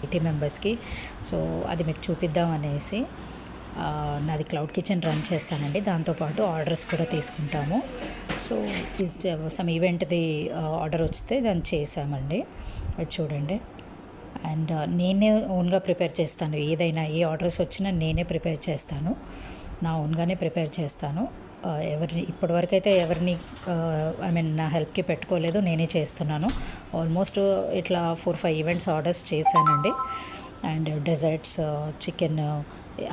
80 మెంబర్స్కి. సో అది మీకు చూపిద్దాం అనేసి. నాది క్లౌడ్ కిచెన్ రన్ చేస్తానండి, దాంతోపాటు ఆర్డర్స్ కూడా తీసుకుంటాము. సో సమ్ ఈవెంట్ది ఆర్డర్ వస్తే దాన్ని చేసామండి. అది చూడండి. అండ్ నేనే ఓన్గా ప్రిపేర్ చేస్తాను, ఏదైనా ఏ ఆర్డర్స్ వచ్చినా నేనే ప్రిపేర్ చేస్తాను, నా ఓన్గానే ప్రిపేర్ చేస్తాను. ఎవరిని ఇప్పటివరకు అయితే ఎవరిని నా హెల్ప్కి పెట్టుకోలేదు, నేనే చేస్తున్నాను. ఆల్మోస్ట్ ఇట్లా 4-5 ఈవెంట్స్ ఆర్డర్స్ చేశానండి. అండ్ డెజర్ట్స్, చికెన్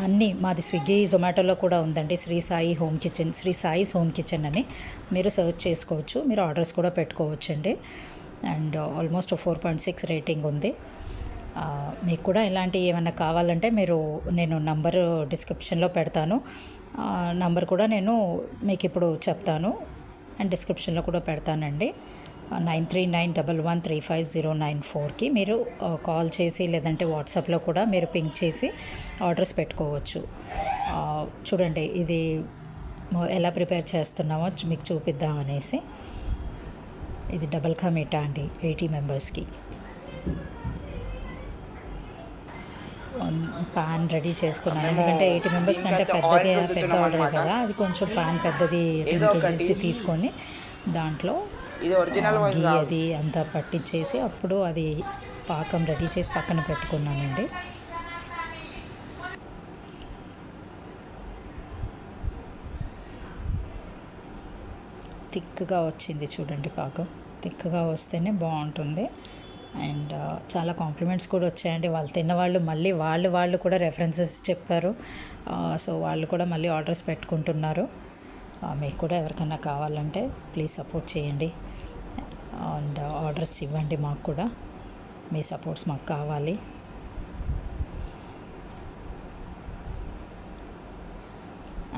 అన్నీ మాది స్విగ్గీ జొమాటోలో కూడా ఉందండి. శ్రీ సాయిస్ హోమ్ కిచెన్ అని మీరు సర్చ్ చేసుకోవచ్చు, మీరు ఆర్డర్స్ కూడా పెట్టుకోవచ్చండి. అండ్ ఆల్మోస్ట్ 4.6 రేటింగ్ ఉంది. మీకు కూడా ఇలాంటివి ఏమైనా కావాలంటే నేను నంబర్ డిస్క్రిప్షన్లో పెడతాను. నంబర్ కూడా నేను మీకు ఇప్పుడు చెప్తాను అండ్ డిస్క్రిప్షన్లో కూడా పెడతానండి. 9391135094కి మీరు కాల్ చేసి లేదంటే వాట్సాప్లో కూడా మీరు పింక్ చేసి ఆర్డర్స్ పెట్టుకోవచ్చు. చూడండి, ఇది ఎలా ప్రిపేర్ చేస్తున్నామో మీకు చూపిద్దాం అనేసి. ఇది డబల్ కా మీఠా అండి, 80 మెంబర్స్కి. పాన్ రెడీ చేసుకున్నాను, ఎందుకంటే 80 మెంబర్స్ కంటే పెద్ద ఆర్డర్ కదా, అది కొంచెం పాన్ పెద్దది 10 kgsది తీసుకొని దాంట్లో గీ అది అంతా పట్టించేసి అప్పుడు అది పాకం రెడీ చేసి పక్కన పెట్టుకున్నానండి. థిక్గా వచ్చింది చూడండి, పాకం థిక్గా వస్తేనే బాగుంటుంది. అండ్ చాలా కాంప్లిమెంట్స్ కూడా వచ్చాయండి. వాళ్ళు తిన్నవాళ్ళు మళ్ళీ వాళ్ళు కూడా రెఫరెన్సెస్ చెప్పారు. సో వాళ్ళు కూడా మళ్ళీ ఆర్డర్స్ పెట్టుకుంటున్నారు. మీకు కూడా ఎవరికైనా కావాలంటే ప్లీజ్ సపోర్ట్ చేయండి అండ్ ఆర్డర్స్ ఇవ్వండి. మాకు కూడా మీ సపోర్ట్స్ మాకు కావాలి.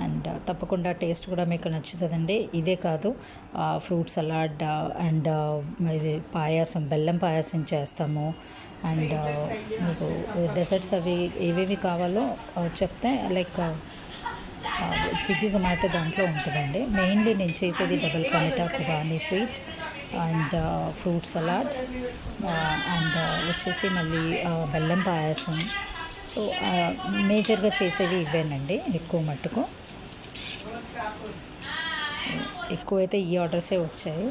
అండ్ తప్పకుండా టేస్ట్ కూడా మీకు నచ్చుతుందండి. ఇదే కాదు, ఫ్రూట్ సలాడ్ అండ్ ఇది పాయాసం, బెల్లం పాయాసం చేస్తాము. అండ్ మీకు డెజర్ట్స్ అవి ఏవేవి కావాలో చెప్తే లైక్ స్విగ్గీ జొమాటో దాంట్లో ఉంటుందండి. మెయిన్లీ నేను చేసేది double ka meetha, khubani sweet and fruit salad and వచ్చేసి మళ్ళీ బెల్లం పాయాసం. సో మేజర్గా చేసేవి ఇవేనండి ఎక్కువ మట్టుకు. ఎక్కువైతే ఈ ఆర్డర్సే వచ్చాయి.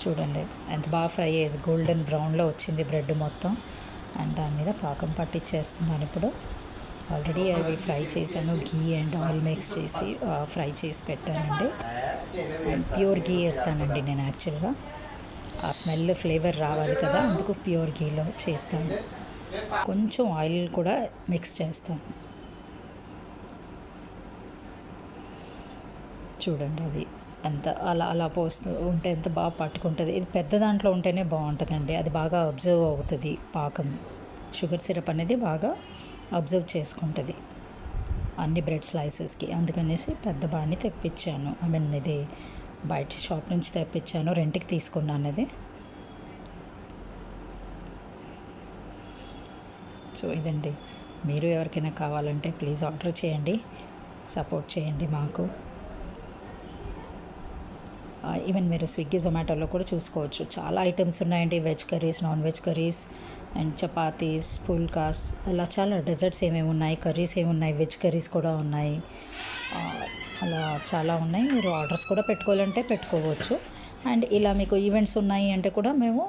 చూడండి ఎంత బాగా ఫ్రై అయ్యేది, గోల్డెన్ బ్రౌన్లో వచ్చింది బ్రెడ్ మొత్తం. అండ్ దాని మీద పాకం పట్టించేస్తున్నాను ఇప్పుడు. ఆల్రెడీ అవి ఫ్రై చేశాను, గీ అండ్ ఆయిల్ మిక్స్ చేసి ఫ్రై చేసి పెట్టానండి. అండ్ ప్యూర్ గీ వేస్తానండి నేను యాక్చువల్గా, ఆ స్మెల్ ఫ్లేవర్ రావాలి కదా, అందుకు ప్యూర్ గీలో చేస్తాను. కొంచెం ఆయిల్ కూడా మిక్స్ చేస్తాను. చూడండి అది ఎంత అలా పోస్తూ ఉంటే ఎంత బాగా పట్టుకుంటుంది. ఇది పెద్ద దాంట్లో ఉంటేనే బాగుంటుందండి, అది బాగా అబ్జర్వ్ అవుతుంది పాకం. షుగర్ సిరప్ అనేది బాగా అబ్జర్వ్ చేసుకుంటుంది అన్ని బ్రెడ్ స్లైసెస్కి. అందుకనేసి పెద్ద బాణి తెప్పించాను. ఇది బయట షాప్ నుంచి తెప్పించాను, రెంట్కి తీసుకున్నాను అది. సో ఇదండి, మీరు ఎవరికైనా కావాలంటే ప్లీజ్ ఆర్డర్ చేయండి, సపోర్ట్ చేయండి మాకు. ఈవెన్ మీరు స్విగ్గీ జొమాటోలో కూడా చూసుకోవచ్చు, చాలా ఐటమ్స్ ఉన్నాయండి. Veg curries, non veg curries and chapatis, phulkas, అలా చాలా డెజర్ట్స్ ఏమేమి ఉన్నాయి, కర్రీస్ ఏమున్నాయి, వెజ్ కర్రీస్ కూడా ఉన్నాయి. అలా చాలా ఉన్నాయి. మీరు ఆర్డర్స్ కూడా పెట్టుకోవాలంటే పెట్టుకోవచ్చు. అండ్ ఇలా మీకు ఈవెంట్స్ ఉన్నాయి అంటే కూడా మేము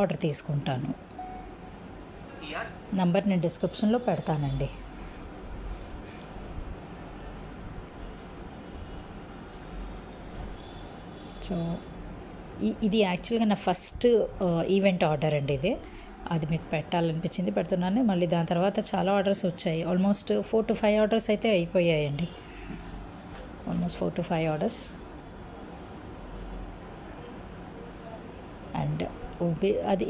ఆర్డర్ తీసుకుంటాను. నంబర్ నేను డిస్క్రిప్షన్లో పెడతానండి. సో ఇది యాక్చువల్గా నా ఫస్ట్ ఈవెంట్ ఆర్డర్ అండి ఇది. అది మీకు పెట్టాలనిపించింది, పెడుతున్నాను. మళ్ళీ దాని తర్వాత చాలా ఆర్డర్స్ వచ్చాయి. ఆల్మోస్ట్ 4 to 5 ఆర్డర్స్ అయితే అయిపోయాయండి. Almost 4 to 5 orders. అండ్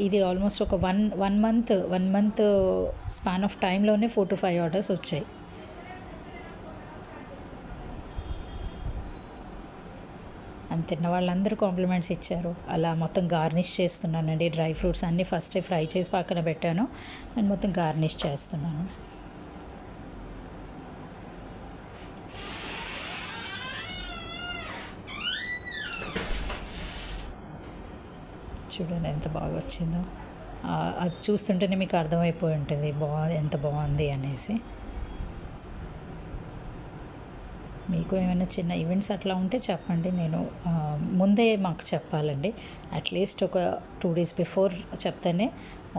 ఇది ఆల్మోస్ట్ ఒక వన్ మంత్ స్పాన్ ఆఫ్ టైంలోనే 4 to 5 ఆర్డర్స్ వచ్చాయి. అండ్ తిన్న వాళ్ళందరూ కాంప్లిమెంట్స్ ఇచ్చారు. అలా మొత్తం గార్నిష్ చేస్తున్నానండి. డ్రై ఫ్రూట్స్ అన్నీ ఫస్ట్ ఫ్రై చేసి పక్కన పెట్టాను, అండ్ మొత్తం గార్నిష్ చేస్తున్నాను. చూడండి ఎంత బాగా వచ్చిందో. అది చూస్తుంటేనే మీకు అర్థమైపోయి ఉంటుంది ఎంత బాగుంది అనేసి. మీకు ఏమైనా చిన్న ఈవెంట్స్ అట్లా ఉంటే చెప్పండి, నేను ముందే మాకు చెప్పాలండి. అట్లీస్ట్ ఒక 2 days బిఫోర్ చెప్తేనే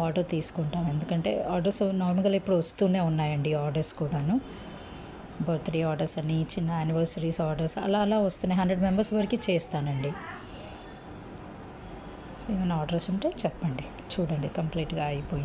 ఆర్డర్ తీసుకుంటాం. ఎందుకంటే ఆర్డర్స్ నార్మల్గా ఇప్పుడు వస్తూనే ఉన్నాయండి ఆర్డర్స్ కూడాను. బర్త్డే ఆర్డర్స్ అని, చిన్న యానివర్సరీస్ ఆర్డర్స్ అలా వస్తున్నాయి. 100 మెంబర్స్ వరకు చేస్తానండి. సో ఏమైనా ఆర్డర్స్ ఉంటే చెప్పండి. చూడండి కంప్లీట్గా అయిపోయింది.